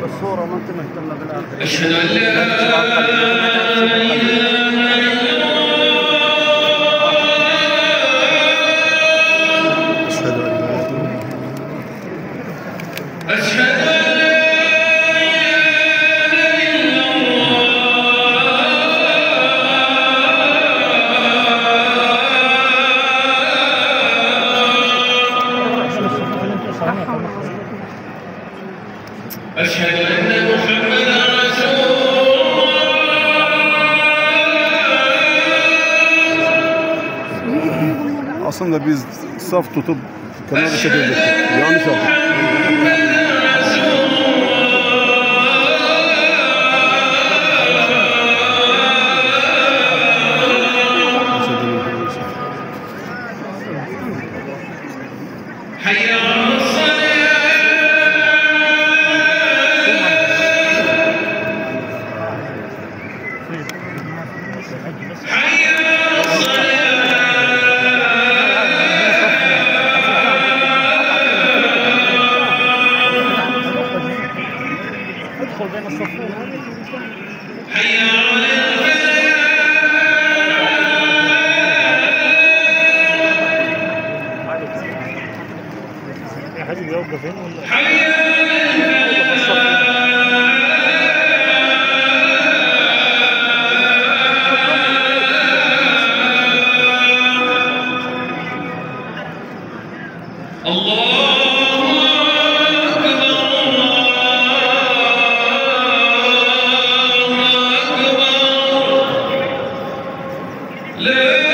بالصورة وما انت مهتمة بالاخر. أشهد أن لا أشهد أن محمدا رسول الله. Aslında biz saf tutup kenara çekecektik. Yanlış yaptık. حي على الصلاة حي على الصلاة ادخل بين الصفوف. حي على الفلاح يا حبيبي يوقف هنا ولا حي على الفلاح الله أكبر الله أكبر لا